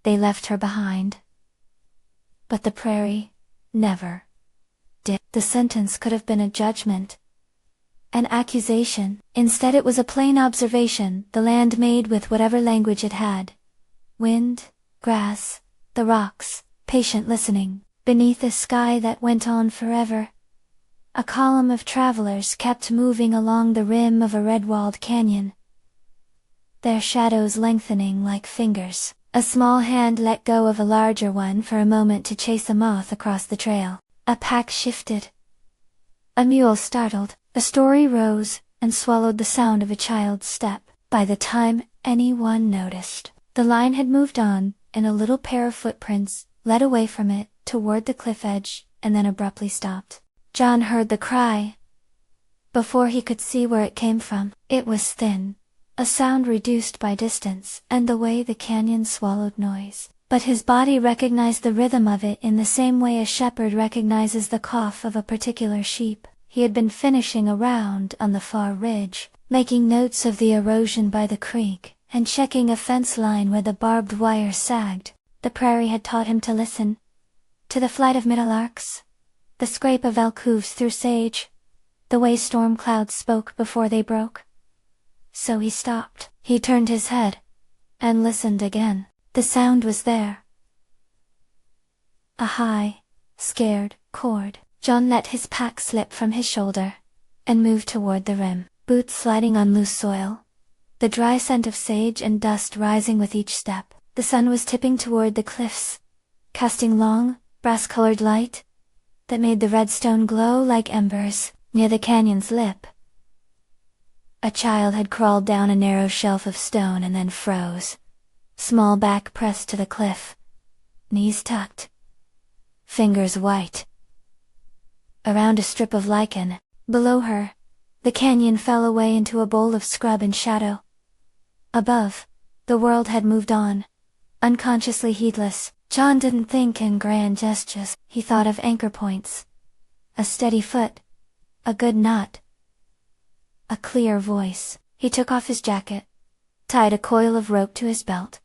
they left her behind. But the prairie never did. The sentence could have been a judgment, an accusation. Instead it was a plain observation the land made with whatever language it had. Wind, grass, the rocks, patient listening, beneath a sky that went on forever. A column of travelers kept moving along the rim of a red-walled canyon, their shadows lengthening like fingers. A small hand let go of a larger one for a moment to chase a moth across the trail. A pack shifted. A mule startled. A story rose and swallowed the sound of a child's step. By the time anyone noticed, the line had moved on, and a little pair of footprints led away from it toward the cliff edge, and then abruptly stopped. John heard the cry. Before he could see where it came from, it was thin, a sound reduced by distance and the way the canyon swallowed noise. But his body recognized the rhythm of it in the same way a shepherd recognizes the cough of a particular sheep. He had been finishing a round on the far ridge, making notes of the erosion by the creek, and checking a fence line where the barbed wire sagged. The prairie had taught him to listen. To the flight of meadowlarks, the scrape of elk hooves through sage, the way storm clouds spoke before they broke. So he stopped. He turned his head and listened again. The sound was there. A high, scared chord. John let his pack slip from his shoulder and moved toward the rim, boots sliding on loose soil, the dry scent of sage and dust rising with each step. The sun was tipping toward the cliffs, casting long, brass-colored light that made the red stone glow like embers. Near the canyon's lip, a child had crawled down a narrow shelf of stone and then froze, small back pressed to the cliff, knees tucked, fingers white. Around a strip of lichen, below her, the canyon fell away into a bowl of scrub and shadow. Above, the world had moved on, unconsciously heedless. John didn't think in grand gestures. He thought of anchor points, a steady foot, a good knot, a clear voice. He took off his jacket, tied a coil of rope to his belt,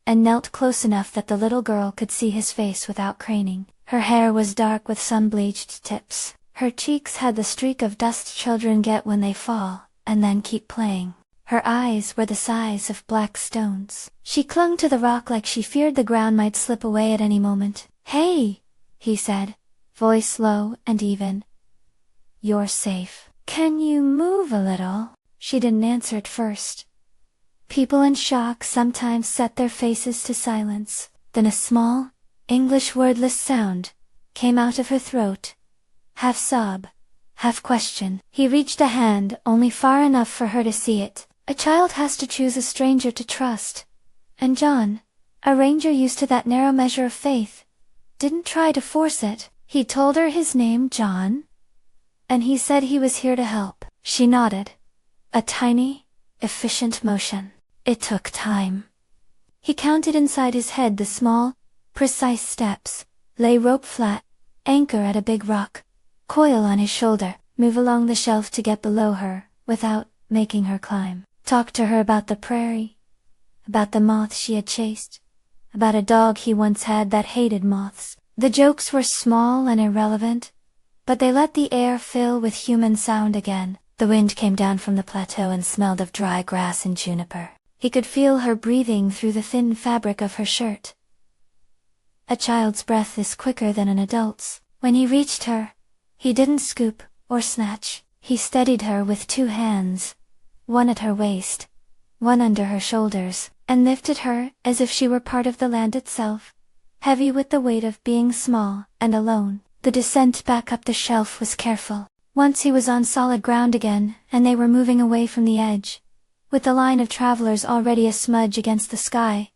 and knelt close enough that the little girl could see his face without craning. Her hair was dark with sun-bleached tips. Her cheeks had the streak of dust children get when they fall, and then keep playing. Her eyes were the size of black stones. She clung to the rock like she feared the ground might slip away at any moment. "Hey!" he said, voice low and even. "You're safe. Can you move a little?" She didn't answer at first. People in shock sometimes set their faces to silence. Then a small, English wordless sound came out of her throat, half sob, half question. He reached a hand only far enough for her to see it. A child has to choose a stranger to trust, and John, a ranger used to that narrow measure of faith, didn't try to force it. He told her his name, John, and he said he was here to help. She nodded, a tiny, efficient motion. It took time. He counted inside his head the small, precise steps, lay rope flat, anchor at a big rock, coil on his shoulder, move along the shelf to get below her, without making her climb. Talk to her about the prairie, about the moth she had chased, about a dog he once had that hated moths. The jokes were small and irrelevant, but they let the air fill with human sound again. The wind came down from the plateau and smelled of dry grass and juniper. He could feel her breathing through the thin fabric of her shirt. A child's breath is quicker than an adult's. When he reached her, he didn't scoop or snatch. He steadied her with two hands, one at her waist, one under her shoulders, and lifted her as if she were part of the land itself, heavy with the weight of being small and alone. The descent back up the shelf was careful. Once he was on solid ground again, and they were moving away from the edge, with the line of travelers already a smudge against the sky.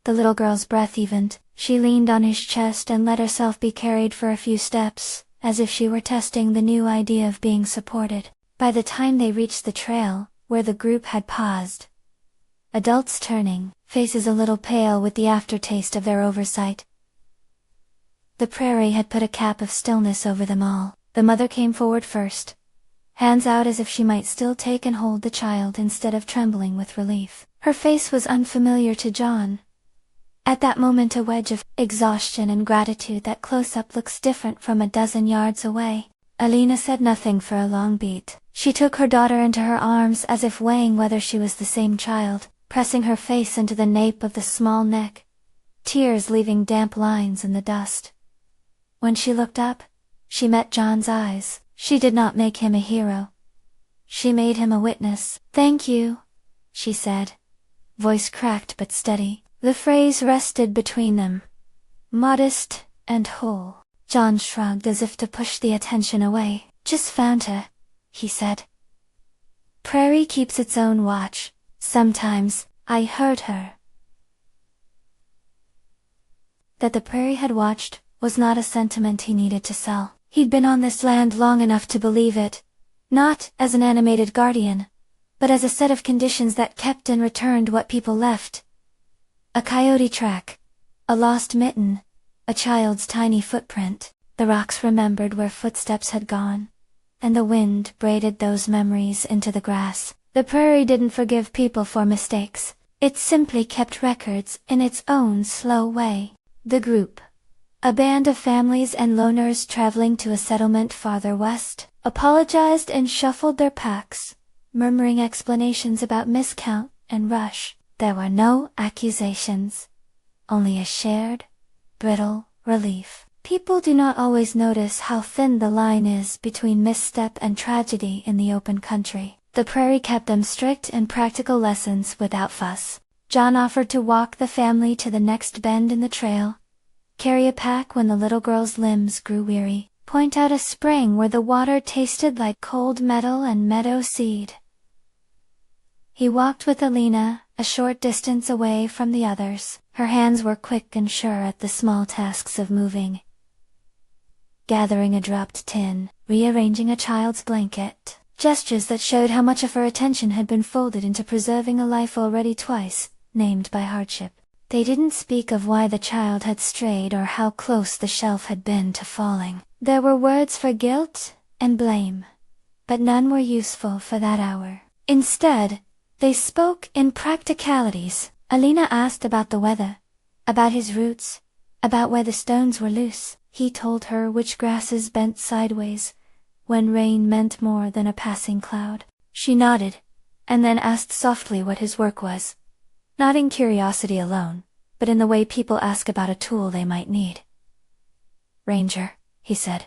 The little girl's breath evened. She leaned on his chest and let herself be carried for a few steps, as if she were testing the new idea of being supported. By the time they reached the trail, where the group had paused, adults turning, faces a little pale with the aftertaste of their oversight. The prairie had put a cap of stillness over them all. The mother came forward first, hands out as if she might still take and hold the child instead of trembling with relief. Her face was unfamiliar to John, At that moment a wedge of exhaustion and gratitude that close-up looks different from a dozen yards away. Alina said nothing for a long beat. She took her daughter into her arms as if weighing whether she was the same child, pressing her face into the nape of the small neck, tears leaving damp lines in the dust. When she looked up, she met John's eyes. She did not make him a hero. She made him a witness. "Thank you," she said, voice cracked but steady. The phrase rested between them, modest and whole. John shrugged as if to push the attention away. "Just found her," he said. "Prairie keeps its own watch. Sometimes, I heard her." That the Prairie had watched was not a sentiment he needed to sell. He'd been on this land long enough to believe it, not as an animated guardian, but as a set of conditions that kept and returned what people left. A coyote track, a lost mitten, a child's tiny footprint. The rocks remembered where footsteps had gone, and the wind braided those memories into the grass. The Prairie didn't forgive people for mistakes. It simply kept records in its own slow way. The group, a band of families and loners traveling to a settlement farther west, apologized and shuffled their packs, murmuring explanations about miscount and rush. There were no accusations, only a shared, brittle relief. People do not always notice how thin the line is between misstep and tragedy in the open country. The Prairie kept them strict and practical lessons without fuss. John offered to walk the family to the next bend in the trail, carry a pack when the little girl's limbs grew weary, point out a spring where the water tasted like cold metal and meadow seed. He walked with Alina, a short distance away from the others. Her hands were quick and sure at the small tasks of moving, gathering a dropped tin, rearranging a child's blanket. Gestures that showed how much of her attention had been folded into preserving a life already twice named by hardship. They didn't speak of why the child had strayed or how close the shelf had been to falling. There were words for guilt and blame, but none were useful for that hour. Instead, they spoke in practicalities. Alina asked about the weather, about his roots, about where the stones were loose. He told her which grasses bent sideways when rain meant more than a passing cloud. She nodded, and then asked softly what his work was. Not in curiosity alone, but in the way people ask about a tool they might need. "Ranger," he said.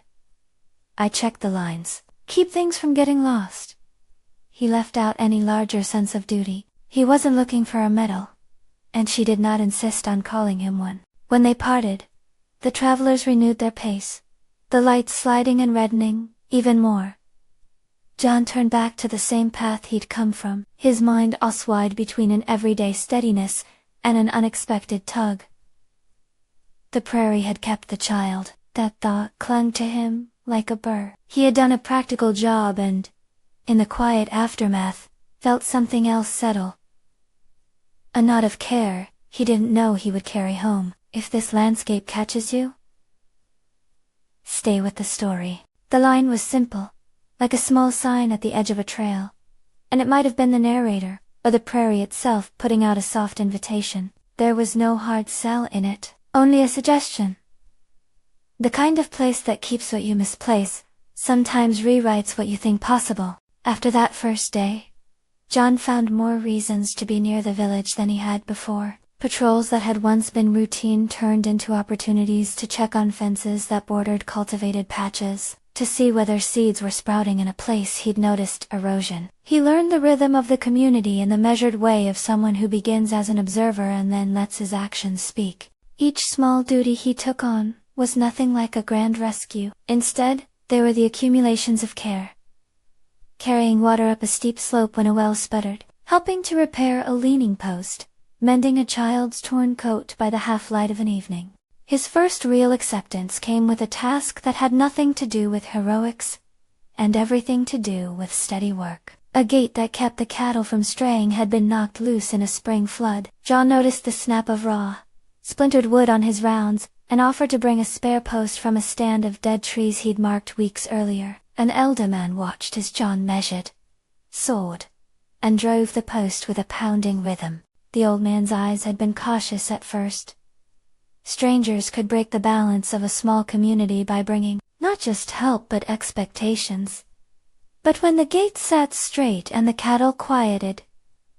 "I check the lines. Keep things from getting lost." He left out any larger sense of duty. He wasn't looking for a medal, and she did not insist on calling him one. When they parted, the travelers renewed their pace, the lights sliding and reddening even more. John turned back to the same path he'd come from, his mind oswide between an everyday steadiness and an unexpected tug. The Prairie had kept the child. That thought clung to him like a burr. He had done a practical job and, in the quiet aftermath, felt something else settle. A knot of care he didn't know he would carry home. If this landscape catches you, stay with the story. The line was simple, like a small sign at the edge of a trail, and it might have been the narrator, or the Prairie itself putting out a soft invitation. There was no hard sell in it, only a suggestion. The kind of place that keeps what you misplace, sometimes rewrites what you think possible. After that first day, John found more reasons to be near the village than he had before. Patrols that had once been routine turned into opportunities to check on fences that bordered cultivated patches, to see whether seeds were sprouting in a place he'd noticed erosion. He learned the rhythm of the community in the measured way of someone who begins as an observer and then lets his actions speak. Each small duty he took on was nothing like a grand rescue. Instead, they were the accumulations of care. Carrying water up a steep slope when a well sputtered, helping to repair a leaning post, mending a child's torn coat by the half-light of an evening. His first real acceptance came with a task that had nothing to do with heroics, and everything to do with steady work. A gate that kept the cattle from straying had been knocked loose in a spring flood. John noticed the snap of raw, splintered wood on his rounds, and offered to bring a spare post from a stand of dead trees he'd marked weeks earlier. An elder man watched as John measured, sawed, and drove the post with a pounding rhythm. The old man's eyes had been cautious at first, Strangers could break the balance of a small community by bringing not just help but expectations. But when the gate sat straight and the cattle quieted,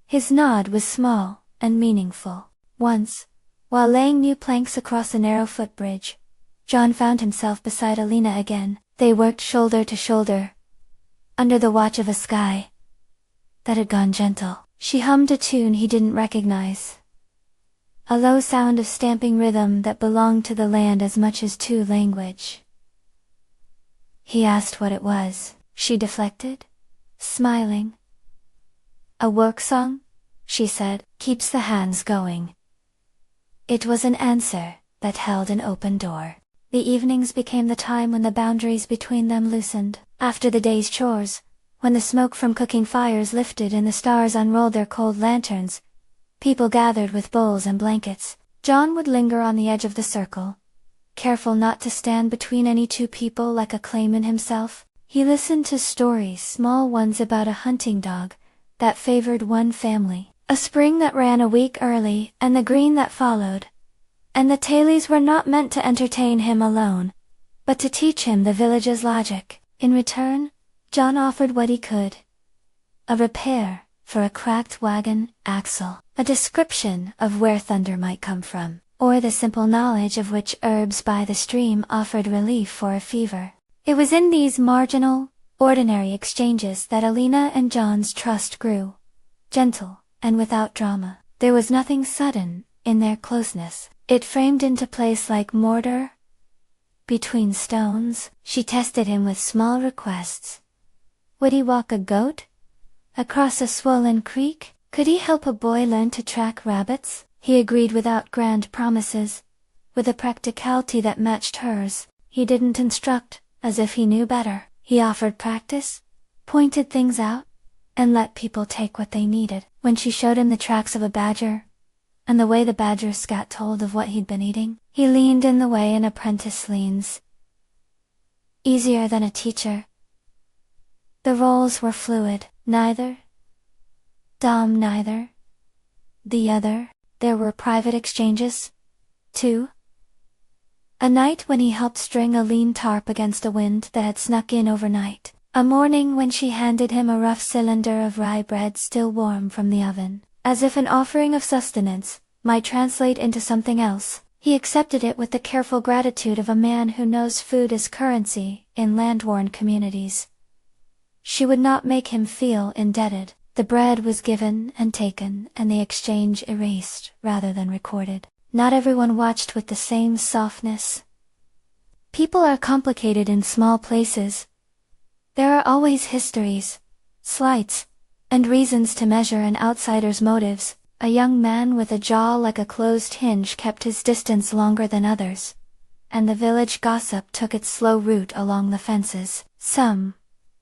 his nod was small and meaningful. Once, while laying new planks across a narrow footbridge, John found himself beside Alina again. They worked shoulder to shoulder, under the watch of a sky that had gone gentle. She hummed a tune he didn't recognize, a low sound of stamping rhythm that belonged to the land as much as to language. He asked what it was. She deflected, smiling. "A work song," she said, "keeps the hands going." It was an answer that held an open door. The evenings became the time when the boundaries between them loosened. After the day's chores, when the smoke from cooking fires lifted and the stars unrolled their cold lanterns, people gathered with bowls and blankets. John would linger on the edge of the circle, careful not to stand between any two people like a claimant himself. He listened to stories, small ones about a hunting dog that favored one family, a spring that ran a week early and the green that followed. And the tales were not meant to entertain him alone, but to teach him the village's logic. In return, John offered what he could: a repair for a cracked wagon axle, a description of where thunder might come from, or the simple knowledge of which herbs by the stream offered relief for a fever. It was in these marginal, ordinary exchanges that Alina and John's trust grew, gentle and without drama. There was nothing sudden in their closeness. It framed into place like mortar between stones. She tested him with small requests. Would he walk a goat across a swollen creek? Could he help a boy learn to track rabbits? He agreed without grand promises, with a practicality that matched hers. He didn't instruct as if he knew better. He offered practice, pointed things out, and let people take what they needed. When she showed him the tracks of a badger, and the way the badger's scat told of what he'd been eating, he leaned in the way an apprentice leans. Easier than a teacher. The roles were fluid, neither dom neither the other. There were private exchanges, too. A night when he helped string a lean tarp against a wind that had snuck in overnight. A morning when she handed him a rough cylinder of rye bread still warm from the oven. As if an offering of sustenance might translate into something else, he accepted it with the careful gratitude of a man who knows food is currency in land-worn communities. She would not make him feel indebted. The bread was given and taken, and the exchange erased rather than recorded. Not everyone watched with the same softness. People are complicated in small places. There are always histories, slights, and reasons to measure an outsider's motives. A young man with a jaw like a closed hinge kept his distance longer than others, and the village gossip took its slow route along the fences. Some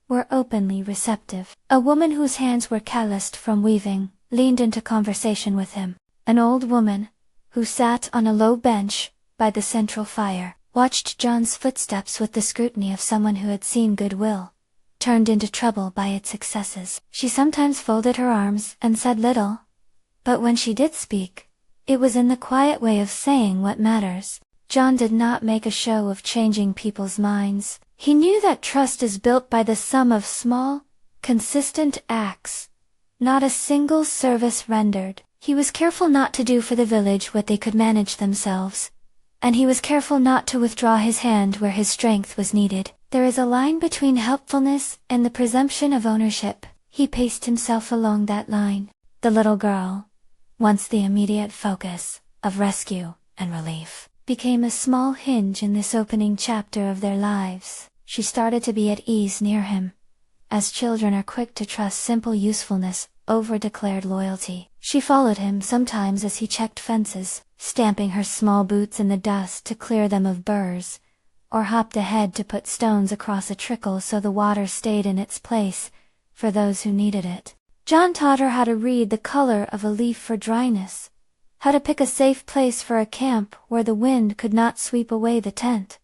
were openly receptive. A woman whose hands were calloused from weaving leaned into conversation with him. An old woman, who sat on a low bench by the central fire, watched John's footsteps with the scrutiny of someone who had seen goodwill turned into trouble by its excesses. She sometimes folded her arms and said little, but when she did speak, it was in the quiet way of saying what matters. John did not make a show of changing people's minds. He knew that trust is built by the sum of small, consistent acts, not a single service rendered. He was careful not to do for the village what they could manage themselves, and he was careful not to withdraw his hand where his strength was needed. There is a line between helpfulness and the presumption of ownership. He paced himself along that line. The little girl, once the immediate focus of rescue and relief, became a small hinge in this opening chapter of their lives. She started to be at ease near him, as children are quick to trust simple usefulness over declared loyalty. She followed him sometimes as he checked fences, stamping her small boots in the dust to clear them of burrs, or hopped ahead to put stones across a trickle so the water stayed in its place for those who needed it. John taught her how to read the color of a leaf for dryness, how to pick a safe place for a camp where the wind could not sweep away the tent.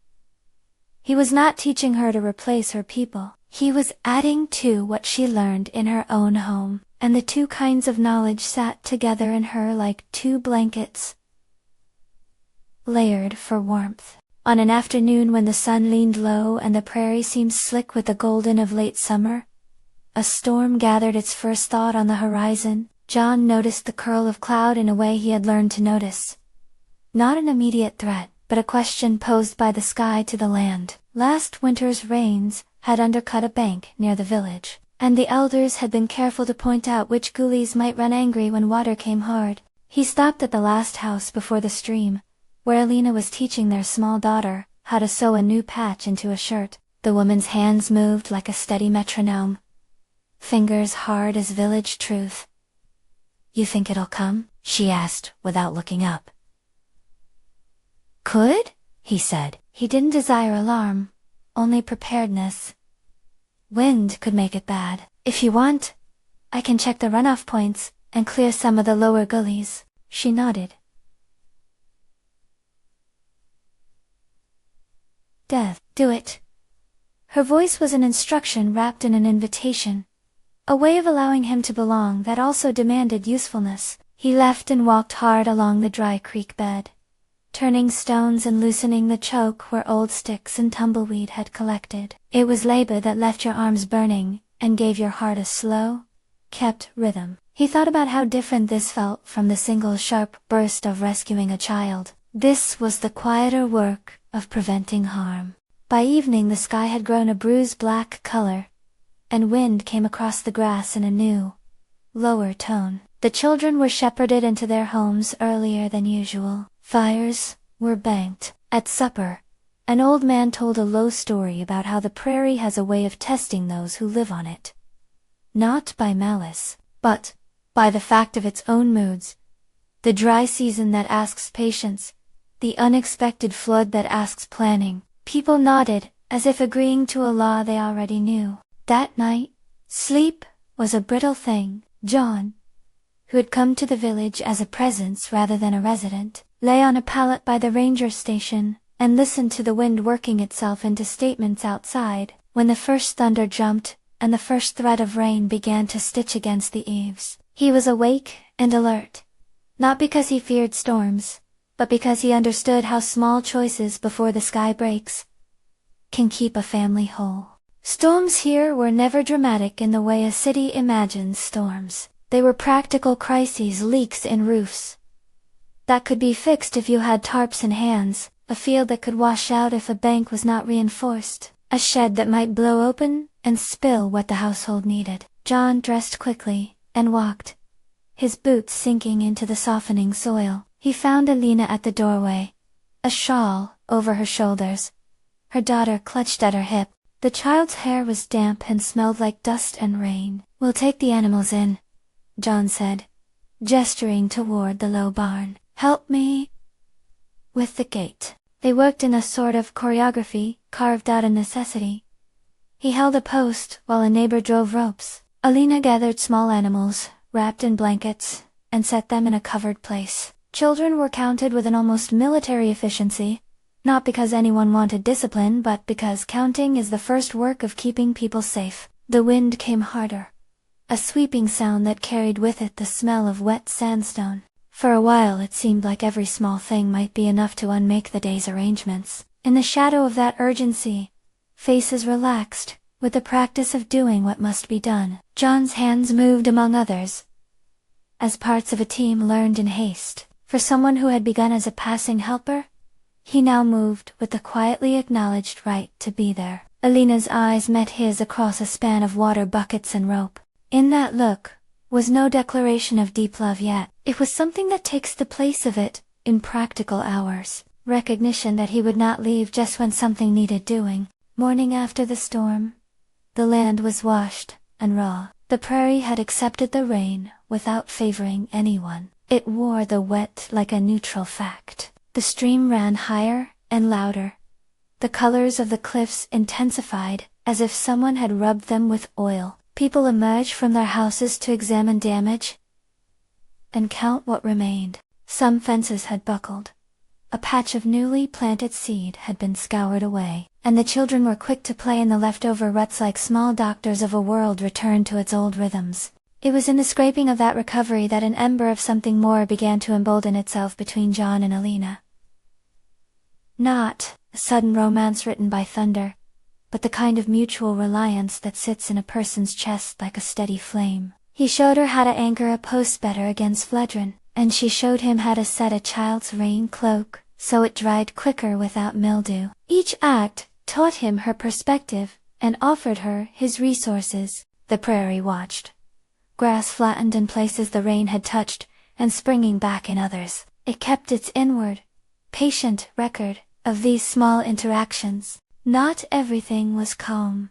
He was not teaching her to replace her people. He was adding to what she learned in her own home, and the two kinds of knowledge sat together in her like two blankets. layered for warmth. On an afternoon when the sun leaned low and the prairie seemed slick with the golden of late summer, a storm gathered its first thought on the horizon. John noticed the curl of cloud in a way he had learned to notice. Not an immediate threat, but a question posed by the sky to the land. Last winter's rains had undercut a bank near the village, and the elders had been careful to point out which gullies might run angry when water came hard. He stopped at the last house before the stream, where Alina was teaching their small daughter how to sew a new patch into a shirt. The woman's hands moved like a steady metronome, fingers hard as village truth. "You think it'll come?" she asked, without looking up. "Could?" he said. He didn't desire alarm, only preparedness. "Wind could make it bad. If you want, I can check the runoff points and clear some of the lower gullies." She nodded. "Death, do it." Her voice was an instruction wrapped in an invitation, a way of allowing him to belong that also demanded usefulness. He left and walked hard along the dry creek bed, turning stones and loosening the choke where old sticks and tumbleweed had collected. It was labor that left your arms burning and gave your heart a slow, kept rhythm. He thought about how different this felt from the single sharp burst of rescuing a child. This was the quieter work of preventing harm. By evening the sky had grown a bruised black color, and wind came across the grass in a new, lower tone. The children were shepherded into their homes earlier than usual. Fires were banked. At supper, an old man told a low story about how the prairie has a way of testing those who live on it. Not by malice, but by the fact of its own moods. The dry season that asks patience, the unexpected flood that asks planning. People nodded, as if agreeing to a law they already knew. That night, sleep was a brittle thing. John, who had come to the village as a presence rather than a resident, lay on a pallet by the ranger station and listened to the wind working itself into statements outside. When the first thunder jumped and the first threat of rain began to stitch against the eaves, he was awake and alert, not because he feared storms, but because he understood how small choices before the sky breaks can keep a family whole. Storms here were never dramatic in the way a city imagines storms. They were practical crises, leaks in roofs that could be fixed if you had tarps in hands, a field that could wash out if a bank was not reinforced, a shed that might blow open and spill what the household needed. John dressed quickly and walked, his boots sinking into the softening soil. He found Alina at the doorway, a shawl over her shoulders, her daughter clutched at her hip. The child's hair was damp and smelled like dust and rain. "We'll take the animals in," John said, gesturing toward the low barn. "Help me with the gate." They worked in a sort of choreography carved out of necessity. He held a post while a neighbor drove ropes. Alina gathered small animals, wrapped in blankets, and set them in a covered place. Children were counted with an almost military efficiency, not because anyone wanted discipline but because counting is the first work of keeping people safe. The wind came harder, a sweeping sound that carried with it the smell of wet sandstone. For a while it seemed like every small thing might be enough to unmake the day's arrangements. In the shadow of that urgency, faces relaxed, with the practice of doing what must be done. John's hands moved among others, as parts of a team learned in haste. For someone who had begun as a passing helper, he now moved with the quietly acknowledged right to be there. Alina's eyes met his across a span of water buckets and rope. In that look was no declaration of deep love yet. It was something that takes the place of it in practical hours. Recognition that he would not leave just when something needed doing. Morning after the storm, the land was washed and raw. The prairie had accepted the rain without favoring anyone. It wore the wet like a neutral fact. The stream ran higher and louder. The colors of the cliffs intensified, as if someone had rubbed them with oil. People emerged from their houses to examine damage and count what remained. Some fences had buckled. A patch of newly planted seed had been scoured away, and the children were quick to play in the leftover ruts like small doctors of a world returned to its old rhythms. It was in the scraping of that recovery that an ember of something more began to embolden itself between John and Alina. Not a sudden romance written by thunder, but the kind of mutual reliance that sits in a person's chest like a steady flame. He showed her how to anchor a post better against floodrin, and she showed him how to set a child's rain cloak, so it dried quicker without mildew. Each act taught him her perspective, and offered her his resources. The prairie watched. Grass flattened in places the rain had touched, and springing back in others. It kept its inward, patient record of these small interactions. Not everything was calm.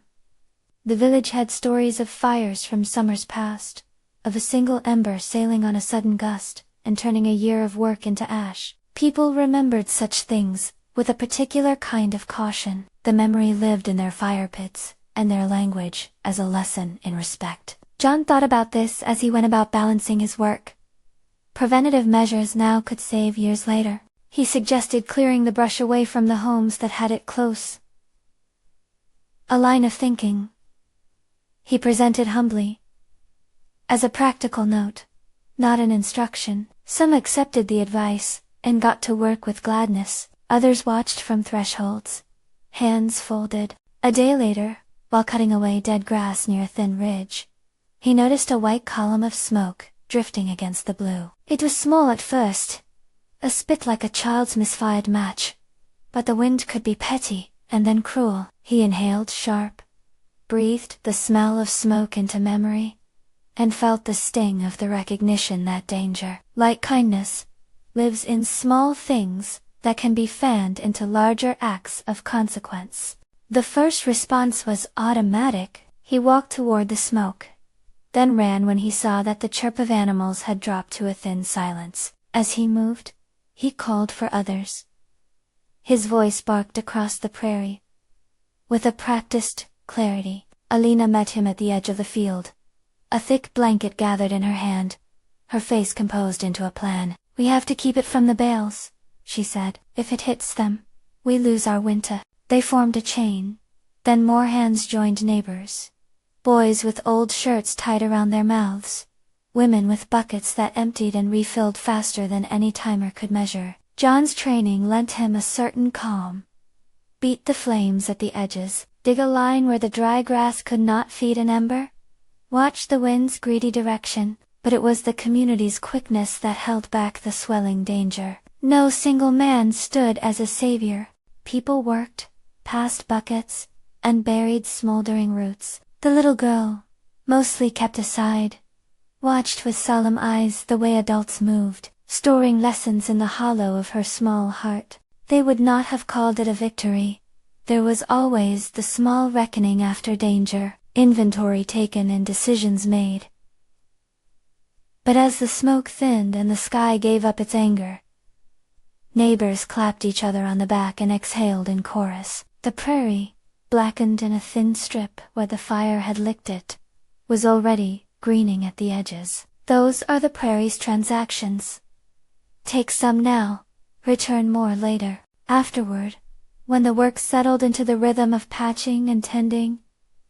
The village had stories of fires from summers past, of a single ember sailing on a sudden gust, and turning a year of work into ash. People remembered such things, with a particular kind of caution. The memory lived in their fire pits, and their language, as a lesson in respect. John thought about this as he went about balancing his work. Preventative measures now could save years later. He suggested clearing the brush away from the homes that had it close. A line of thinking, he presented humbly. As a practical note, not an instruction. Some accepted the advice, and got to work with gladness. Others watched from thresholds, hands folded. A day later, while cutting away dead grass near a thin ridge, he noticed a white column of smoke, drifting against the blue. It was small at first, a spit like a child's misfired match, but the wind could be petty, and then cruel. He inhaled sharp, breathed the smell of smoke into memory, and felt the sting of the recognition that danger, like kindness, lives in small things that can be fanned into larger acts of consequence. The first response was automatic. He walked toward the smoke, then ran when he saw that the chirp of animals had dropped to a thin silence. As he moved, he called for others. His voice barked across the prairie. With a practiced clarity, Alina met him at the edge of the field. A thick blanket gathered in her hand, her face composed into a plan. "We have to keep it from the bales," she said. "If it hits them, we lose our winter." They formed a chain. Then more hands joined neighbors. Boys with old shirts tied around their mouths. Women with buckets that emptied and refilled faster than any timer could measure. John's training lent him a certain calm. Beat the flames at the edges, dig a line where the dry grass could not feed an ember. Watch the wind's greedy direction, but it was the community's quickness that held back the swelling danger. No single man stood as a savior. People worked, passed buckets, and buried smoldering roots. The little girl, mostly kept aside, watched with solemn eyes the way adults moved, storing lessons in the hollow of her small heart. They would not have called it a victory. There was always the small reckoning after danger, inventory taken and decisions made. But as the smoke thinned and the sky gave up its anger, neighbors clapped each other on the back and exhaled in chorus. The prairie, blackened in a thin strip where the fire had licked it, was already greening at the edges. Those are the prairie's transactions. Take some now, return more later. Afterward, when the work settled into the rhythm of patching and tending,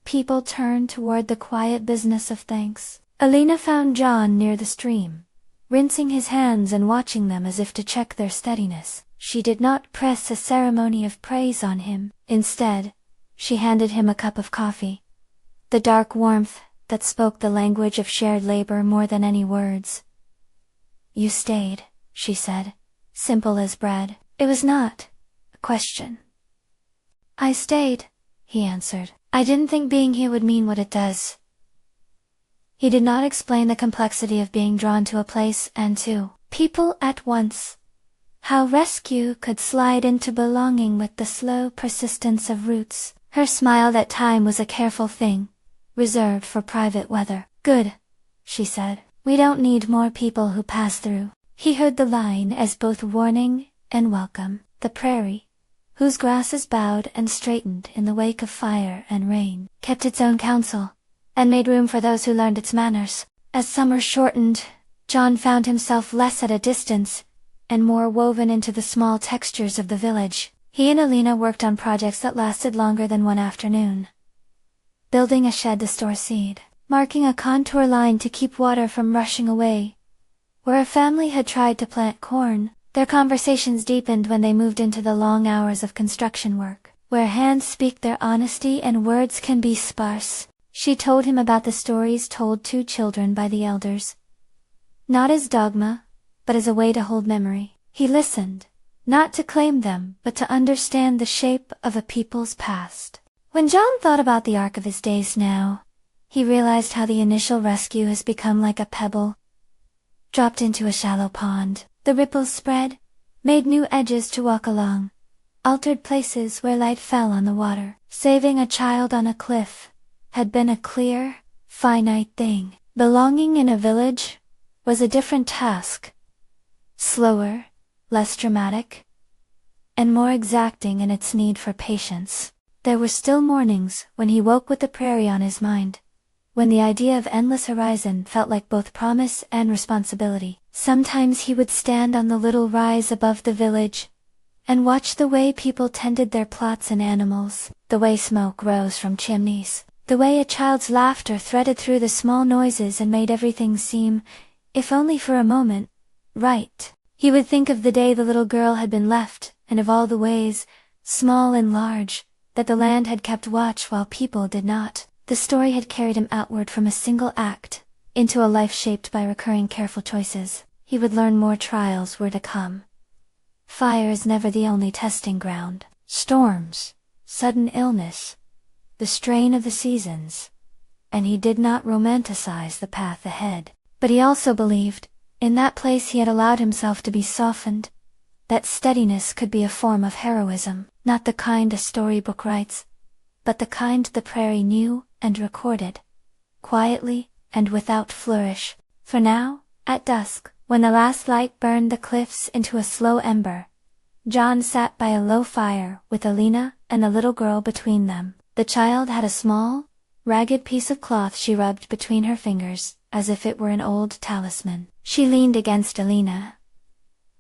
people turned toward the quiet business of thanks. Alina found John near the stream, rinsing his hands and watching them as if to check their steadiness. She did not press a ceremony of praise on him. Instead, she handed him a cup of coffee. The dark warmth that spoke the language of shared labor more than any words. "You stayed," she said, simple as bread. It was not a question. "I stayed," he answered. "I didn't think being here would mean what it does." He did not explain the complexity of being drawn to a place and to people at once. How rescue could slide into belonging with the slow persistence of roots. Her smile at time was a careful thing, reserved for private weather. "Good," she said. "We don't need more people who pass through." He heard the line as both warning and welcome. The prairie, whose grasses bowed and straightened in the wake of fire and rain, kept its own counsel, and made room for those who learned its manners. As summer shortened, John found himself less at a distance, and more woven into the small textures of the village. He and Alina worked on projects that lasted longer than one afternoon. Building a shed to store seed, marking a contour line to keep water from rushing away. Where a family had tried to plant corn, Their conversations deepened when they moved into the long hours of construction work, where hands speak their honesty and words can be sparse. She told him about the stories told to children by the elders. Not as dogma, but as a way to hold memory. He listened, not to claim them, but to understand the shape of a people's past. When John thought about the arc of his days now, he realized how the initial rescue has become like a pebble dropped into a shallow pond. The ripples spread, made new edges to walk along, altered places where light fell on the water. Saving a child on a cliff had been a clear, finite thing. Belonging in a village was a different task. Slower, less dramatic, and more exacting in its need for patience. There were still mornings when he woke with the prairie on his mind, when the idea of endless horizon felt like both promise and responsibility. Sometimes he would stand on the little rise above the village and watch the way people tended their plots and animals, the way smoke rose from chimneys, the way a child's laughter threaded through the small noises and made everything seem, if only for a moment, right. He would think of the day the little girl had been left, and of all the ways, small and large, that the land had kept watch while people did not. The story had carried him outward from a single act, into a life shaped by recurring careful choices. He would learn more trials were to come. Fire is never the only testing ground. Storms, sudden illness, the strain of the seasons. And he did not romanticize the path ahead. But he also believed, in that place he had allowed himself to be softened, that steadiness could be a form of heroism, not the kind a storybook writes, but the kind the prairie knew and recorded, quietly and without flourish. For now, at dusk, when the last light burned the cliffs into a slow ember, John sat by a low fire with Alina and the little girl between them. The child had a small, ragged piece of cloth she rubbed between her fingers, as if it were an old talisman. She leaned against Alina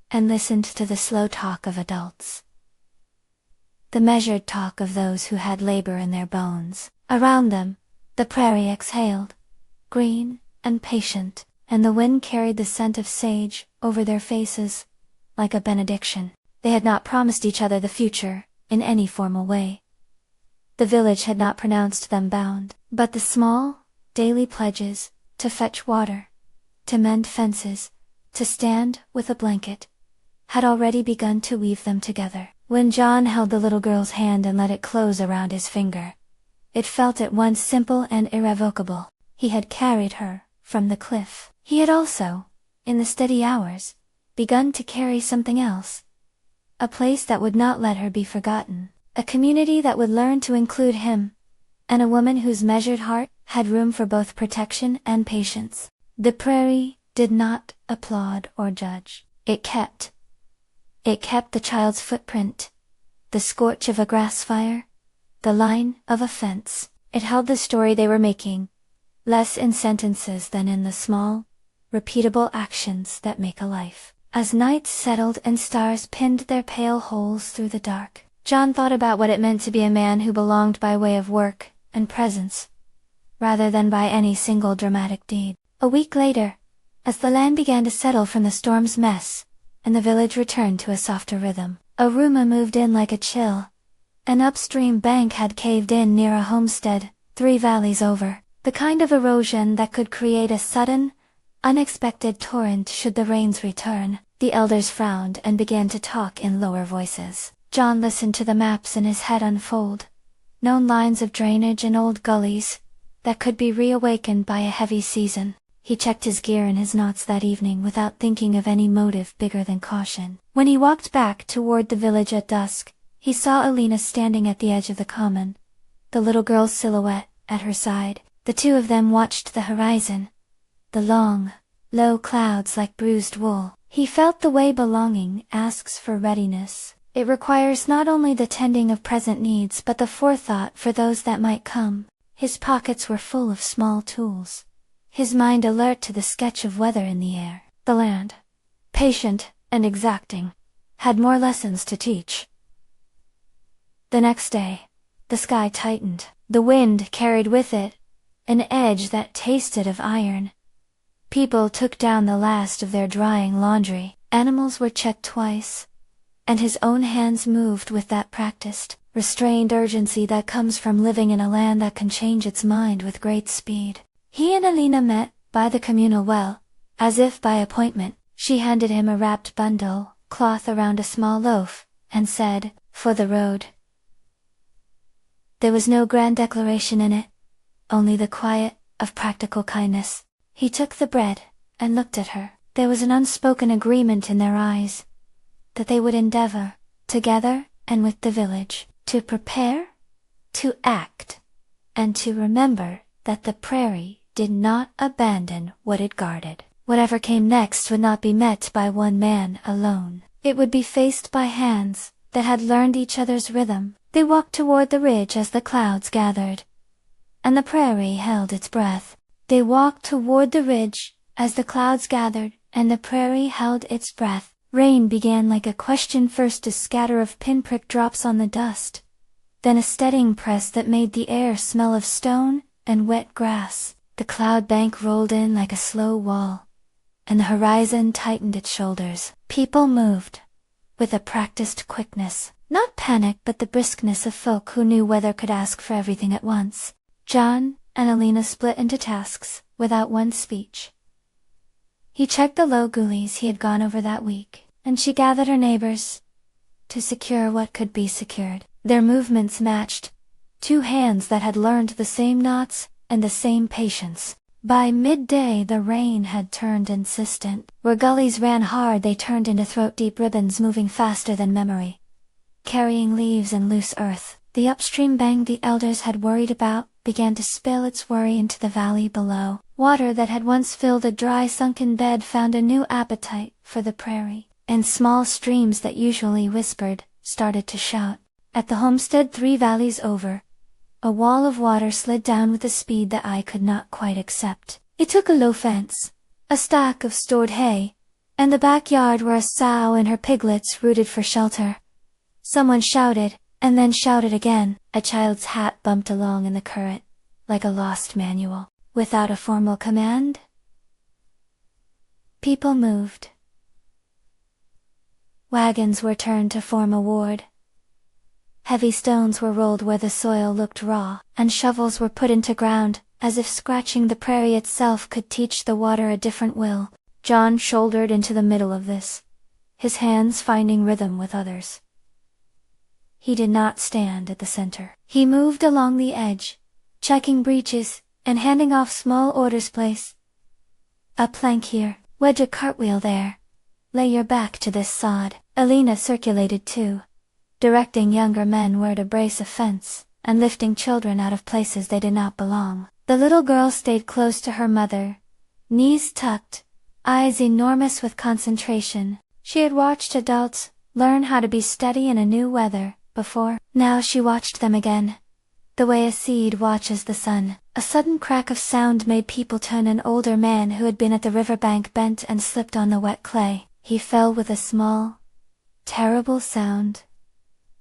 and listened to the slow talk of adults, the measured talk of those who had labor in their bones. Around them, the prairie exhaled, green and patient, and the wind carried the scent of sage over their faces, like a benediction. They had not promised each other the future, in any formal way. The village had not pronounced them bound, but the small, daily pledges, to fetch water, to mend fences, to stand with a blanket, had already begun to weave them together. When John held the little girl's hand and let it close around his finger, it felt at once simple and irrevocable. He had carried her from the cliff. He had also, in the steady hours, begun to carry something else. A place that would not let her be forgotten. A community that would learn to include him. And a woman whose measured heart had room for both protection and patience. The prairie did not applaud or judge. It kept the child's footprint, the scorch of a grass fire, the line of a fence. It held the story they were making, less in sentences than in the small, repeatable actions that make a life. As night settled and stars pinned their pale holes through the dark, John thought about what it meant to be a man who belonged by way of work and presence, rather than by any single dramatic deed. A week later, as the land began to settle from the storm's mess, and the village returned to a softer rhythm, a rumor moved in like a chill. An upstream bank had caved in near a homestead, 3 valleys over, the kind of erosion that could create a sudden, unexpected torrent should the rains return. The elders frowned and began to talk in lower voices. John listened to the maps in his head unfold, known lines of drainage and old gullies that could be reawakened by a heavy season. He checked his gear and his knots that evening without thinking of any motive bigger than caution. When he walked back toward the village at dusk, he saw Alina standing at the edge of the common, the little girl's silhouette at her side. The two of them watched the horizon, the long, low clouds like bruised wool. He felt the way belonging asks for readiness. It requires not only the tending of present needs but the forethought for those that might come. His pockets were full of small tools, his mind alert to the sketch of weather in the air. The land, patient and exacting, had more lessons to teach. The next day, the sky tightened. The wind carried with it an edge that tasted of iron. People took down the last of their drying laundry, Animals were checked twice, and his own hands moved with that practiced, restrained urgency that comes from living in a land that can change its mind with great speed. He and Alina met by the communal well, as if by appointment. She handed him a wrapped bundle, cloth around a small loaf, and said, "For the road." There was no grand declaration in it, only the quiet of practical kindness. He took the bread, and looked at her. There was an unspoken agreement in their eyes, that they would endeavor, together and with the village, to prepare, to act, and to remember that the prairie did not abandon what it guarded. Whatever came next would not be met by one man alone. It would be faced by hands that had learned each other's rhythm. They walked toward the ridge as the clouds gathered, and the prairie held its breath. They walked toward the ridge as the clouds gathered, and the prairie held its breath. Rain began like a question, first a scatter of pinprick drops on the dust, then a steadying press that made the air smell of stone and wet grass. The cloud bank rolled in like a slow wall, and the horizon tightened its shoulders. People moved, with a practiced quickness, not panic but the briskness of folk who knew weather could ask for everything at once. John and Alina split into tasks, without one speech. He checked the low gullies he had gone over that week, and she gathered her neighbors, to secure what could be secured. Their movements matched, two hands that had learned the same knots, and the same patience. By midday the rain had turned insistent. Where gullies ran hard they turned into throat-deep ribbons moving faster than memory, carrying leaves and loose earth. The upstream bank the elders had worried about began to spill its worry into the valley below. Water that had once filled a dry sunken bed found a new appetite for the prairie, and small streams that usually whispered started to shout. At the homestead 3 valleys over, a wall of water slid down with a speed the eye could not quite accept. It took a low fence, a stack of stored hay, and the backyard where a sow and her piglets rooted for shelter. Someone shouted, and then shouted again. A child's hat bumped along in the current, like a lost manual, without a formal command. People moved. Wagons were turned to form a ward. Heavy stones were rolled where the soil looked raw, and shovels were put into ground, as if scratching the prairie itself could teach the water a different will. John shouldered into the middle of this, his hands finding rhythm with others. He did not stand at the center. He moved along the edge, checking breaches, and handing off small orders. Place a plank here, wedge a cartwheel there, lay your back to this sod. Alina circulated too, directing younger men where to brace a fence, and lifting children out of places they did not belong. The little girl stayed close to her mother, knees tucked, eyes enormous with concentration. She had watched adults learn how to be steady in a new weather before. Now she watched them again, the way a seed watches the sun. A sudden crack of sound made people turn. An older man who had been at the riverbank bent and slipped on the wet clay. He fell with a small, terrible sound,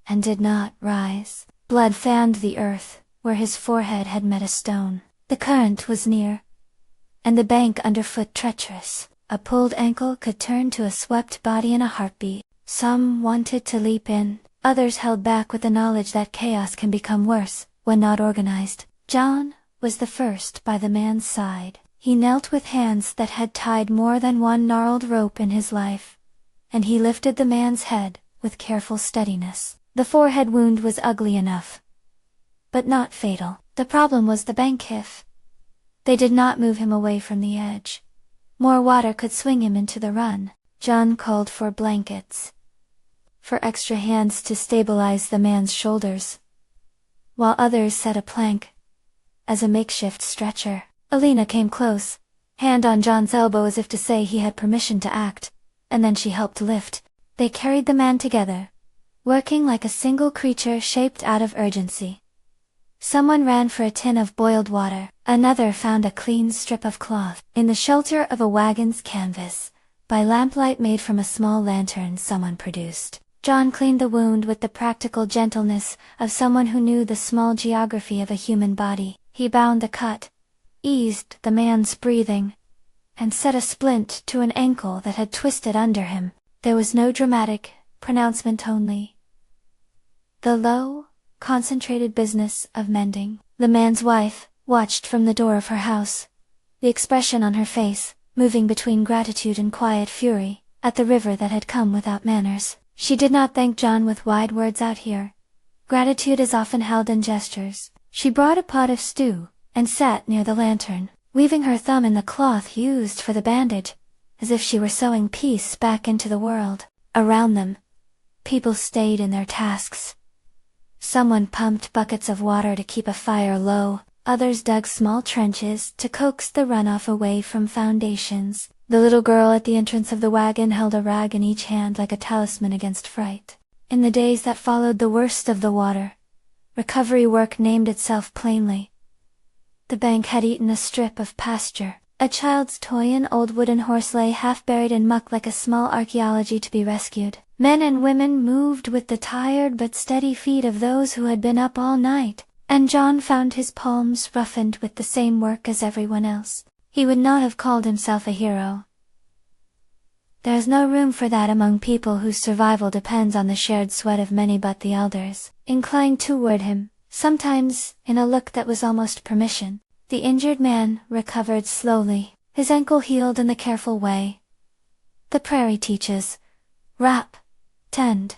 and did not rise. Blood fanned the earth, where his forehead had met a stone. The current was near, and the bank underfoot treacherous. A pulled ankle could turn to a swept body in a heartbeat. Some wanted to leap in, others held back with the knowledge that chaos can become worse when not organized. John was the first by the man's side. He knelt with hands that had tied more than one gnarled rope in his life, and he lifted the man's head with careful steadiness. The forehead wound was ugly enough, but not fatal. The problem was the bank hiff. They did not move him away from the edge. More water could swing him into the run. John called for blankets, for extra hands to stabilize the man's shoulders, while others set a plank as a makeshift stretcher. Alina came close, hand on John's elbow as if to say he had permission to act, and then she helped lift. They carried the man together, working like a single creature shaped out of urgency. Someone ran for a tin of boiled water, another found a clean strip of cloth. In the shelter of a wagon's canvas, by lamplight made from a small lantern someone produced. John cleaned the wound with the practical gentleness of someone who knew the small geography of a human body. He bound the cut, eased the man's breathing, and set a splint to an ankle that had twisted under him. There was no dramatic pronouncement, only the low, concentrated business of mending. The man's wife watched from the door of her house, the expression on her face moving between gratitude and quiet fury at the river that had come without manners. She did not thank John with wide words out here. Gratitude is often held in gestures. She brought a pot of stew and sat near the lantern, weaving her thumb in the cloth used for the bandage, as if she were sewing peace back into the world. Around them, people stayed in their tasks. Someone pumped buckets of water to keep a fire low, others dug small trenches to coax the runoff away from foundations. The little girl at the entrance of the wagon held a rag in each hand like a talisman against fright. In the days that followed the worst of the water, recovery work named itself plainly. The bank had eaten a strip of pasture. A child's toy, an old wooden horse, lay half buried in muck like a small archaeology to be rescued. Men and women moved with the tired but steady feet of those who had been up all night, and John found his palms roughened with the same work as everyone else. He would not have called himself a hero. There is no room for that among people whose survival depends on the shared sweat of many but the elders. Inclined toward him, sometimes in a look that was almost permission, the injured man recovered slowly, his ankle healed in the careful way the Prairie teaches: wrap, tend,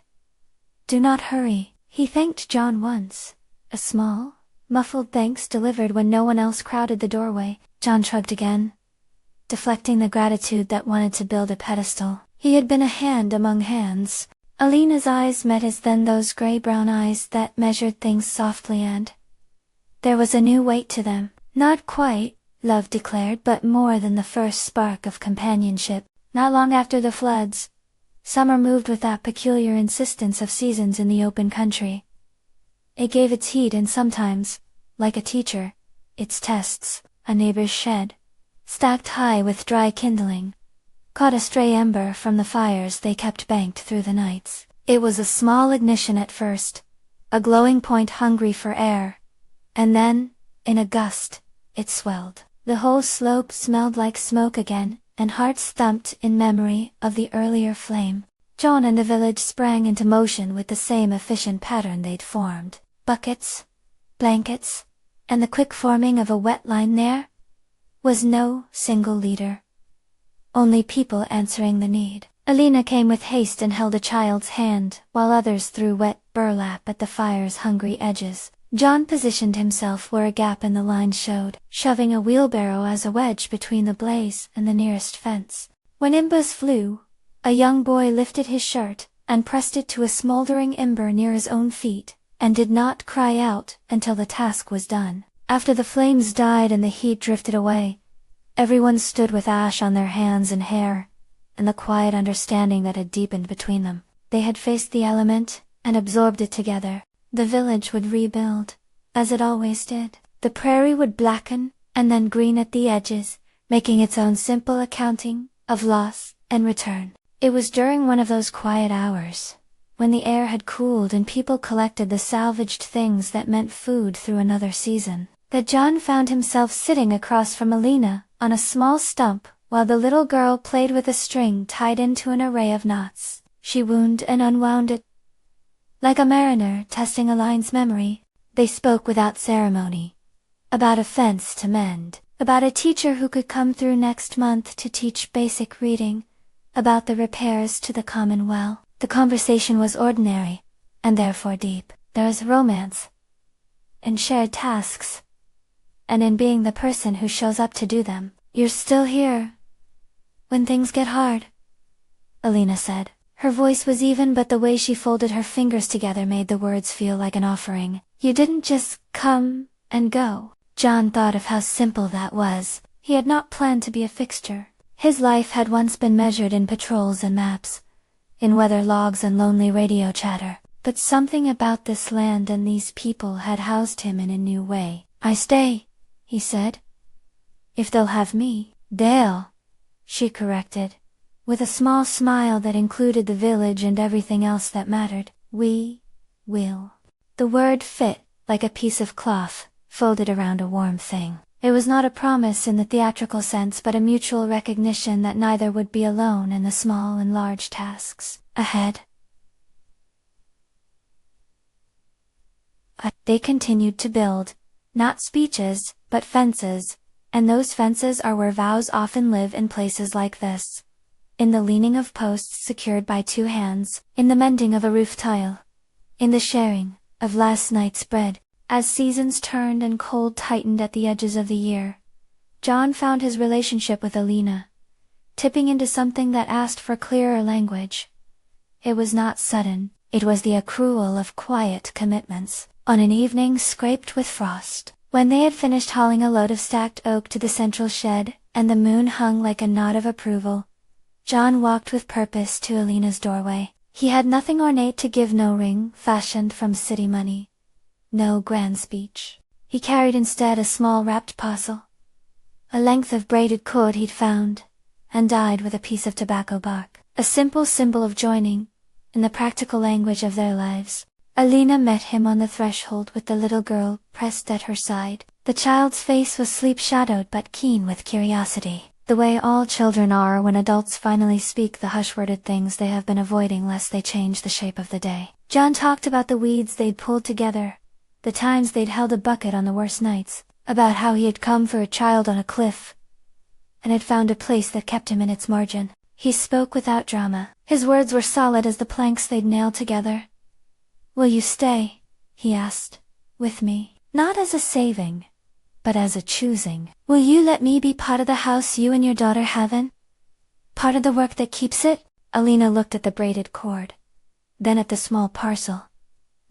do not hurry. He thanked John once, a small, muffled thanks delivered when no one else crowded the doorway. John shrugged again, deflecting the gratitude that wanted to build a pedestal. He had been a hand among hands. Alina's eyes met his, then those gray-brown eyes that measured things softly, and there was a new weight to them. Not quite, love declared, but more than the first spark of companionship. Not long after the floods, summer moved with that peculiar insistence of seasons in the open country. It gave its heat and sometimes, like a teacher, its tests. A neighbor's shed, stacked high with dry kindling, caught a stray ember from the fires they kept banked through the nights. It was a small ignition at first, a glowing point hungry for air, and then, in a gust, it swelled. The whole slope smelled like smoke again, and hearts thumped in memory of the earlier flame. John and the village sprang into motion with the same efficient pattern they'd formed. Buckets, blankets, and the quick forming of a wet line. There was no single leader, only people answering the need. Alina came with haste and held a child's hand, while others threw wet burlap at the fire's hungry edges. John positioned himself where a gap in the line showed, shoving a wheelbarrow as a wedge between the blaze and the nearest fence. When embers flew, a young boy lifted his shirt and pressed it to a smoldering ember near his own feet, and did not cry out until the task was done. After the flames died and the heat drifted away, everyone stood with ash on their hands and hair, and the quiet understanding that had deepened between them. They had faced the element and absorbed it together. The village would rebuild, as it always did. The prairie would blacken and then green at the edges, making its own simple accounting of loss and return. It was during one of those quiet hours, when the air had cooled and people collected the salvaged things that meant food through another season, that John found himself sitting across from Alina on a small stump while the little girl played with a string tied into an array of knots. She wound and unwound it. Like a mariner testing a line's memory, they spoke without ceremony. About a fence to mend, about a teacher who could come through next month to teach basic reading, about the repairs to the common well. The conversation was ordinary, and therefore deep. There is romance in shared tasks, and in being the person who shows up to do them. You're still here when things get hard, Alina said. Her voice was even, but the way she folded her fingers together made the words feel like an offering. You didn't just come and go. John thought of how simple that was. He had not planned to be a fixture. His life had once been measured in patrols and maps, in weather logs and lonely radio chatter. But something about this land and these people had housed him in a new way. I stay, he said. If they'll have me. They'll, she corrected, with a small smile that included the village and everything else that mattered. We will. The word fit like a piece of cloth folded around a warm thing. It was not a promise in the theatrical sense but a mutual recognition that neither would be alone in the small and large tasks ahead. They continued to build, not speeches, but fences, and those fences are where vows often live in places like this. In the leaning of posts secured by two hands, in the mending of a roof tile, in the sharing of last night's bread. As seasons turned and cold tightened at the edges of the year, John found his relationship with Alina tipping into something that asked for clearer language. It was not sudden, it was the accrual of quiet commitments. On an evening scraped with frost, when they had finished hauling a load of stacked oak to the central shed, and the moon hung like a nod of approval, John walked with purpose to Alina's doorway. He had nothing ornate to give, no ring fashioned from city money, no grand speech. He carried instead a small wrapped parcel, a length of braided cord he'd found, and dyed with a piece of tobacco bark, a simple symbol of joining, in the practical language of their lives. Alina met him on the threshold with the little girl pressed at her side. The child's face was sleep-shadowed but keen with curiosity, the way all children are when adults finally speak the hush-worded things they have been avoiding lest they change the shape of the day. John talked about the weeds they'd pulled together, the times they'd held a bucket on the worst nights, about how he had come for a child on a cliff, and had found a place that kept him in its margin. He spoke without drama. His words were solid as the planks they'd nailed together. "Will you stay," he asked, "with me? Not as a saving, but as a choosing. Will you let me be part of the house you and your daughter have in? Part of the work that keeps it?" Alina looked at the braided cord, then at the small parcel,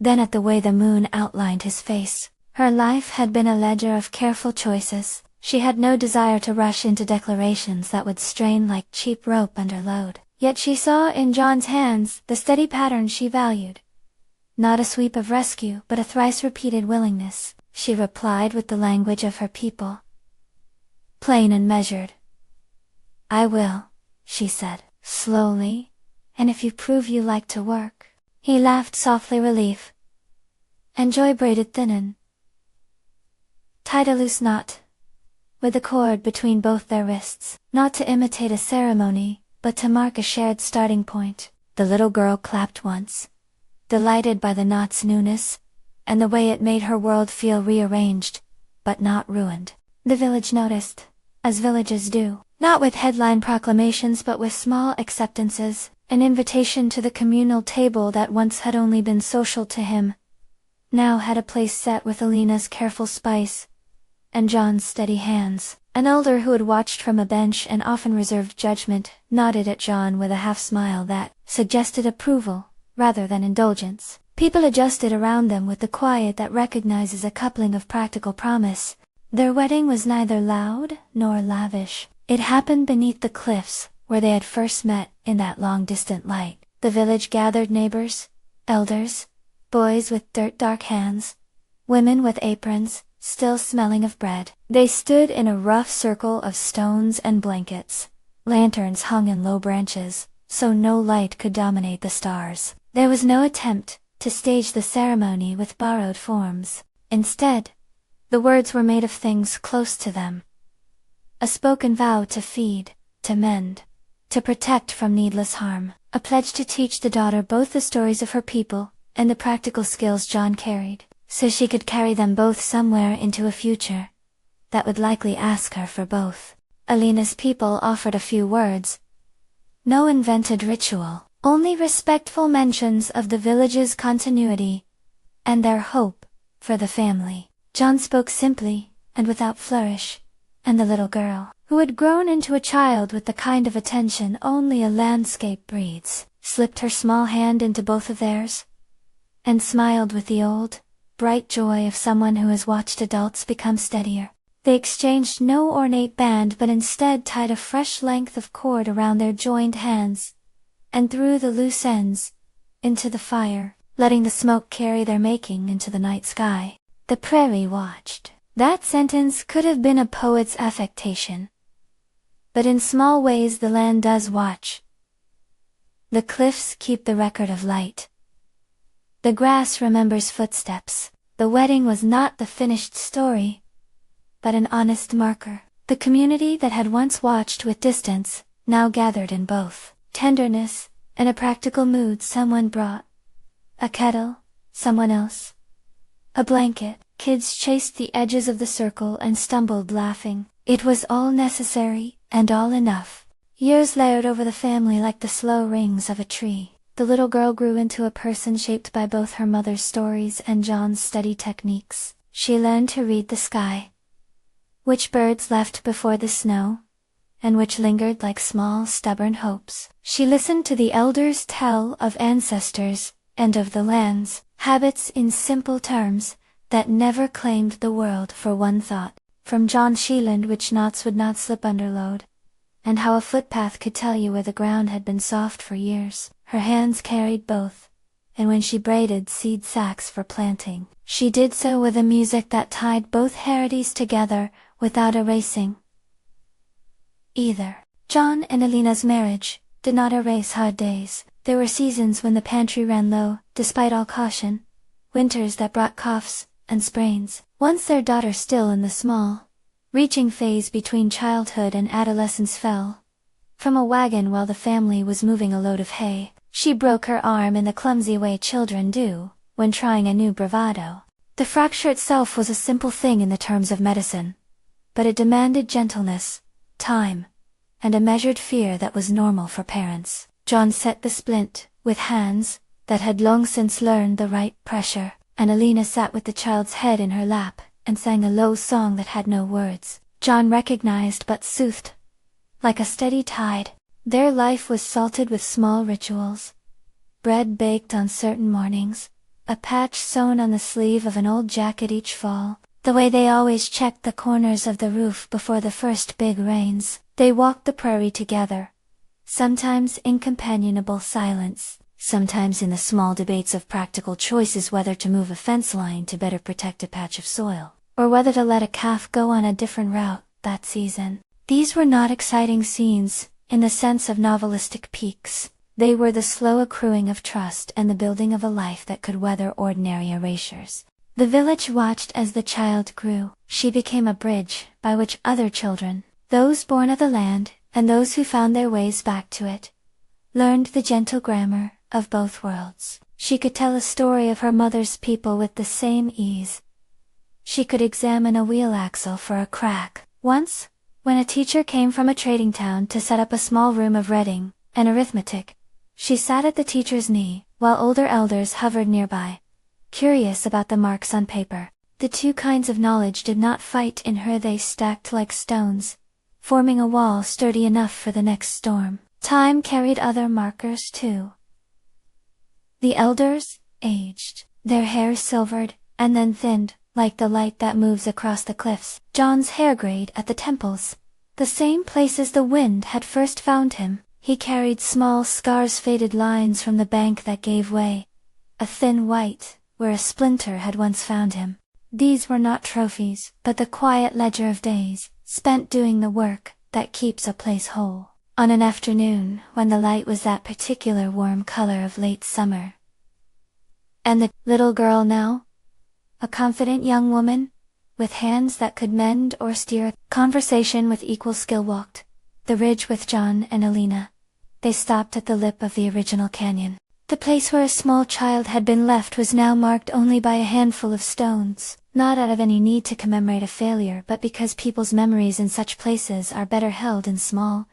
then at the way the moon outlined his face. Her life had been a ledger of careful choices. She had no desire to rush into declarations that would strain like cheap rope under load. Yet she saw in John's hands the steady pattern she valued. Not a sweep of rescue, but a thrice-repeated willingness. She replied with the language of her people, plain and measured. "I will," she said, slowly, "and if you prove you like to work." He laughed softly relief. "Enjoy braided thinin'." Tied a loose knot, with the cord between both their wrists, not to imitate a ceremony, but to mark a shared starting point. The little girl clapped once, delighted by the knot's newness, and the way it made her world feel rearranged, but not ruined. The village noticed, as villages do, not with headline proclamations but with small acceptances. An invitation to the communal table that once had only been social to him, now had a place set with Alina's careful spice, and John's steady hands. An elder who had watched from a bench and often reserved judgment, nodded at John with a half-smile that suggested approval, rather than indulgence. People adjusted around them with the quiet that recognizes a coupling of practical promise. Their wedding was neither loud nor lavish. It happened beneath the cliffs, where they had first met in that long-distant light. The village gathered neighbors, elders, boys with dirt-dark hands, women with aprons, still smelling of bread. They stood in a rough circle of stones and blankets. Lanterns hung in low branches, so no light could dominate the stars. There was no attempt to stage the ceremony with borrowed forms. Instead, the words were made of things close to them. A spoken vow to feed, to mend, to protect from needless harm. A pledge to teach the daughter both the stories of her people and the practical skills John carried, so she could carry them both somewhere into a future that would likely ask her for both. Alina's people offered a few words. No invented ritual, only respectful mentions of the village's continuity and their hope for the family. John spoke simply and without flourish, and the little girl, who had grown into a child with the kind of attention only a landscape breeds, slipped her small hand into both of theirs, and smiled with the old, bright joy of someone who has watched adults become steadier. They exchanged no ornate band but instead tied a fresh length of cord around their joined hands, and threw the loose ends into the fire, letting the smoke carry their making into the night sky. The prairie watched. That sentence could have been a poet's affectation. But in small ways the land does watch. The cliffs keep the record of light. The grass remembers footsteps. The wedding was not the finished story, but an honest marker. The community that had once watched with distance, now gathered in both tenderness and a practical mood. Someone brought a kettle, someone else a blanket. Kids chased the edges of the circle and stumbled laughing. It was all necessary, and all enough. Years layered over the family like the slow rings of a tree. The little girl grew into a person shaped by both her mother's stories and John's steady techniques. She learned to read the sky, which birds left before the snow, and which lingered like small stubborn hopes. She listened to the elders tell of ancestors, and of the land's habits in simple terms that never claimed the world for one thought. From John she learned which knots would not slip under load, and how a footpath could tell you where the ground had been soft for years. Her hands carried both, and when she braided seed sacks for planting, she did so with a music that tied both herities together without erasing either. John and Alina's marriage did not erase hard days. There were seasons when the pantry ran low, despite all caution, winters that brought coughs and sprains. Once their daughter, still in the small, reaching phase between childhood and adolescence, fell from a wagon while the family was moving a load of hay. She broke her arm in the clumsy way children do when trying a new bravado. The fracture itself was a simple thing in the terms of medicine, but it demanded gentleness, time, and a measured fear that was normal for parents. John set the splint with hands that had long since learned the right pressure, and Alina sat with the child's head in her lap and sang a low song that had no words. John recognized but soothed, like a steady tide. Their life was salted with small rituals. Bread baked on certain mornings, a patch sewn on the sleeve of an old jacket each fall, the way they always checked the corners of the roof before the first big rains. They walked the prairie together, sometimes in companionable silence, sometimes in the small debates of practical choices, whether to move a fence line to better protect a patch of soil, or whether to let a calf go on a different route that season. These were not exciting scenes in the sense of novelistic peaks. They were the slow accruing of trust and the building of a life that could weather ordinary erasures. The village watched as the child grew. She became a bridge by which other children, those born of the land and those who found their ways back to it, learned the gentle grammar of both worlds. She could tell a story of her mother's people with the same ease. She could examine a wheel axle for a crack. Once, when a teacher came from a trading town to set up a small room of reading and arithmetic, she sat at the teacher's knee, while older elders hovered nearby, curious about the marks on paper. The two kinds of knowledge did not fight in her, they stacked like stones, forming a wall sturdy enough for the next storm. Time carried other markers too. The elders aged, their hair silvered, and then thinned, like the light that moves across the cliffs. John's hair grayed at the temples, the same places the wind had first found him. He carried small scars, faded lines from the bank that gave way, a thin white, where a splinter had once found him. These were not trophies, but the quiet ledger of days, spent doing the work that keeps a place whole. On an afternoon, when the light was that particular warm color of late summer, and the little girl now, a confident young woman, with hands that could mend or steer, conversation with equal skill, walked the ridge with John and Alina. They stopped at the lip of the original canyon. The place where a small child had been left was now marked only by a handful of stones, not out of any need to commemorate a failure, but because people's memories in such places are better held in small,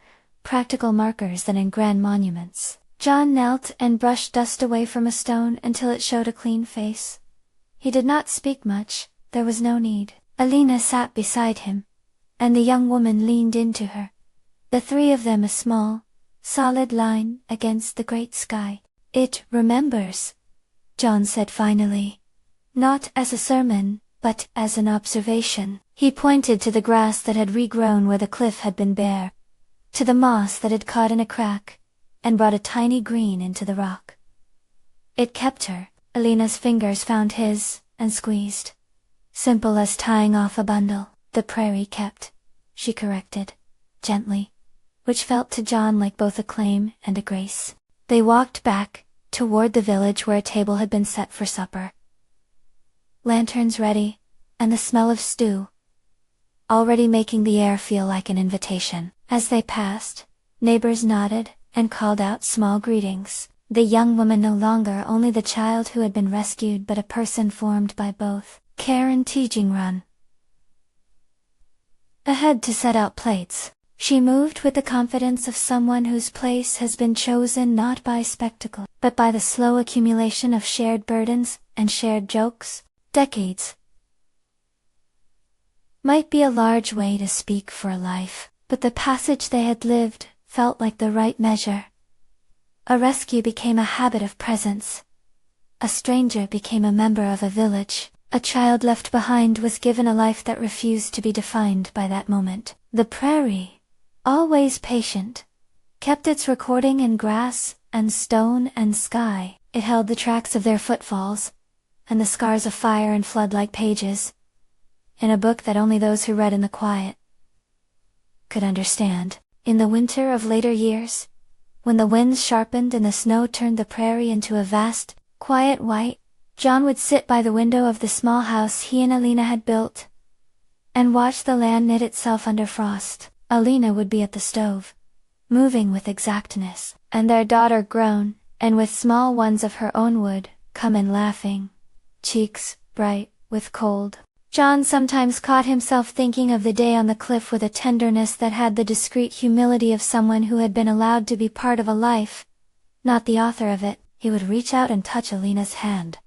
practical markers than in grand monuments. John knelt and brushed dust away from a stone until it showed a clean face. He did not speak much, there was no need. Alina sat beside him, and the young woman leaned into her. The three of them a small, solid line against the great sky. It remembers, John said finally. Not as a sermon, but as an observation. He pointed to the grass that had regrown where the cliff had been bare, to the moss that had caught in a crack, and brought a tiny green into the rock. It kept her. Alina's fingers found his, and squeezed. Simple as tying off a bundle. The prairie kept, she corrected, gently, which felt to John like both a claim and a grace. They walked back, toward the village where a table had been set for supper. Lanterns ready, and the smell of stew, already making the air feel like an invitation. As they passed, neighbors nodded and called out small greetings. The young woman no longer only the child who had been rescued but a person formed by both care and teaching. Run ahead to set out plates. She moved with the confidence of someone whose place has been chosen not by spectacle, but by the slow accumulation of shared burdens and shared jokes. Decades might be a large way to speak for a life, but the passage they had lived felt like the right measure. A rescue became a habit of presence. A stranger became a member of a village. A child left behind was given a life that refused to be defined by that moment. The prairie, always patient, kept its recording in grass and stone and sky. It held the tracks of their footfalls, and the scars of fire and flood like pages, in a book that only those who read in the quiet could understand. In the winter of later years, when the winds sharpened and the snow turned the prairie into a vast, quiet white, John would sit by the window of the small house he and Alina had built, and watch the land knit itself under frost. Alina would be at the stove, moving with exactness, and their daughter groan, and with small ones of her own would come in laughing, cheeks bright with cold. John sometimes caught himself thinking of the day on the cliff with a tenderness that had the discreet humility of someone who had been allowed to be part of a life, not the author of it. He would reach out and touch Alina's hand,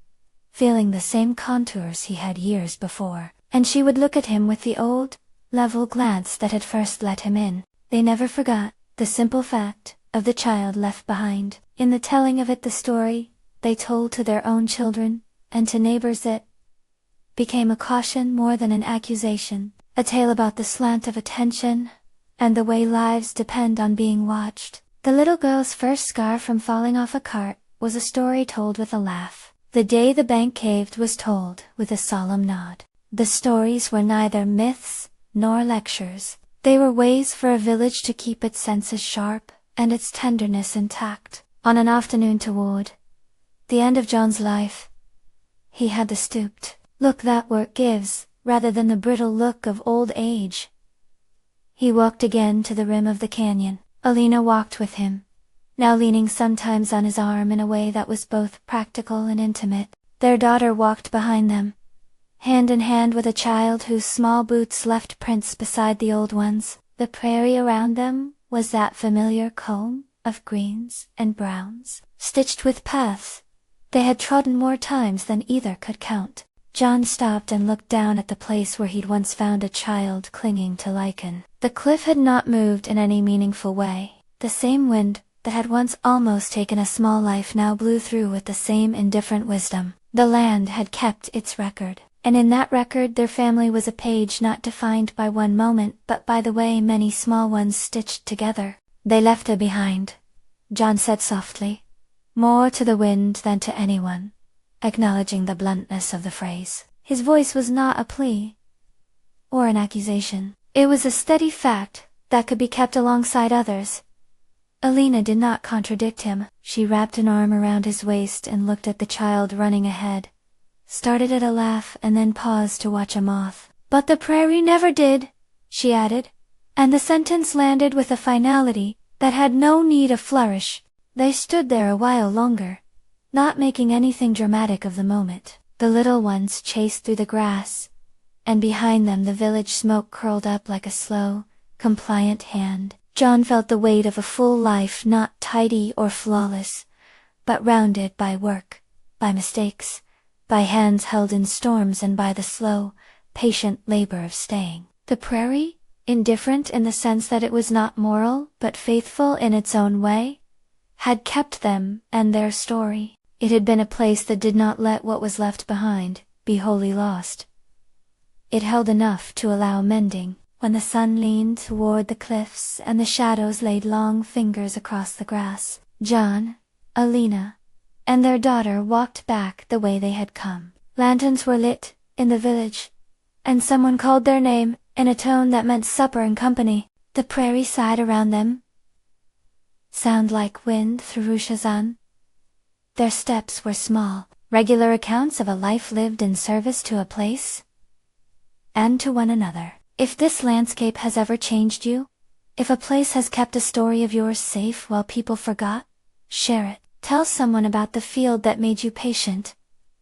feeling the same contours he had years before, and she would look at him with the old, level glance that had first let him in. They never forgot the simple fact of the child left behind. In the telling of it, the story they told to their own children and to neighbors, it became a caution more than an accusation, a tale about the slant of attention and the way lives depend on being watched. The little girl's first scar from falling off a cart was a story told with a laugh. The day the bank caved was told with a solemn nod. The stories were neither myths nor lectures. They were ways for a village to keep its senses sharp and its tenderness intact. On an afternoon toward the end of John's life, he had the stooped look that work gives, rather than the brittle look of old age. He walked again to the rim of the canyon. Alina walked with him, now leaning sometimes on his arm in a way that was both practical and intimate. Their daughter walked behind them, hand in hand with a child whose small boots left prints beside the old ones. The prairie around them was that familiar comb of greens and browns, stitched with paths they had trodden more times than either could count. John stopped and looked down at the place where he'd once found a child clinging to lichen. The cliff had not moved in any meaningful way. The same wind that had once almost taken a small life now blew through with the same indifferent wisdom. The land had kept its record, and in that record their family was a page not defined by one moment but by the way many small ones stitched together. They left her behind, John said softly, more to the wind than to anyone, acknowledging the bluntness of the phrase. His voice was not a plea or an accusation. It was a steady fact that could be kept alongside others. Alina did not contradict him. She wrapped an arm around his waist and looked at the child running ahead, started at a laugh and then paused to watch a moth. "But the prairie never did," she added, and the sentence landed with a finality that had no need of flourish. They stood there a while longer, not making anything dramatic of the moment. The little ones chased through the grass, and behind them the village smoke curled up like a slow, compliant hand. John felt the weight of a full life, not tidy or flawless, but rounded by work, by mistakes, by hands held in storms and by the slow, patient labor of staying. The prairie, indifferent in the sense that it was not moral but faithful in its own way, had kept them and their story. It had been a place that did not let what was left behind be wholly lost. It held enough to allow mending. When the sun leaned toward the cliffs and the shadows laid long fingers across the grass, John, Alina, and their daughter walked back the way they had come. Lanterns were lit in the village, and someone called their name in a tone that meant supper and company. The prairie sighed around them, sound like wind through Shazan. Their steps were small, regular accounts of a life lived in service to a place and to one another. If this landscape has ever changed you, if a place has kept a story of yours safe while people forgot, share it. Tell someone about the field that made you patient,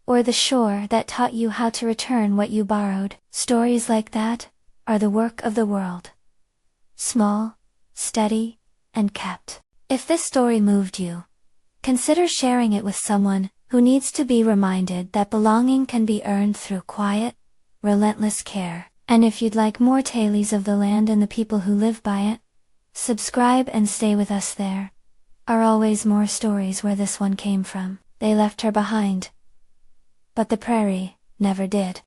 or the shore that taught you how to return what you borrowed. Stories like that are the work of the world. Small, steady, and kept. If this story moved you, consider sharing it with someone who needs to be reminded that belonging can be earned through quiet, relentless care. And if you'd like more tales of the land and the people who live by it, subscribe and stay with us. There are always more stories where this one came from. They left her behind, but the prairie never did.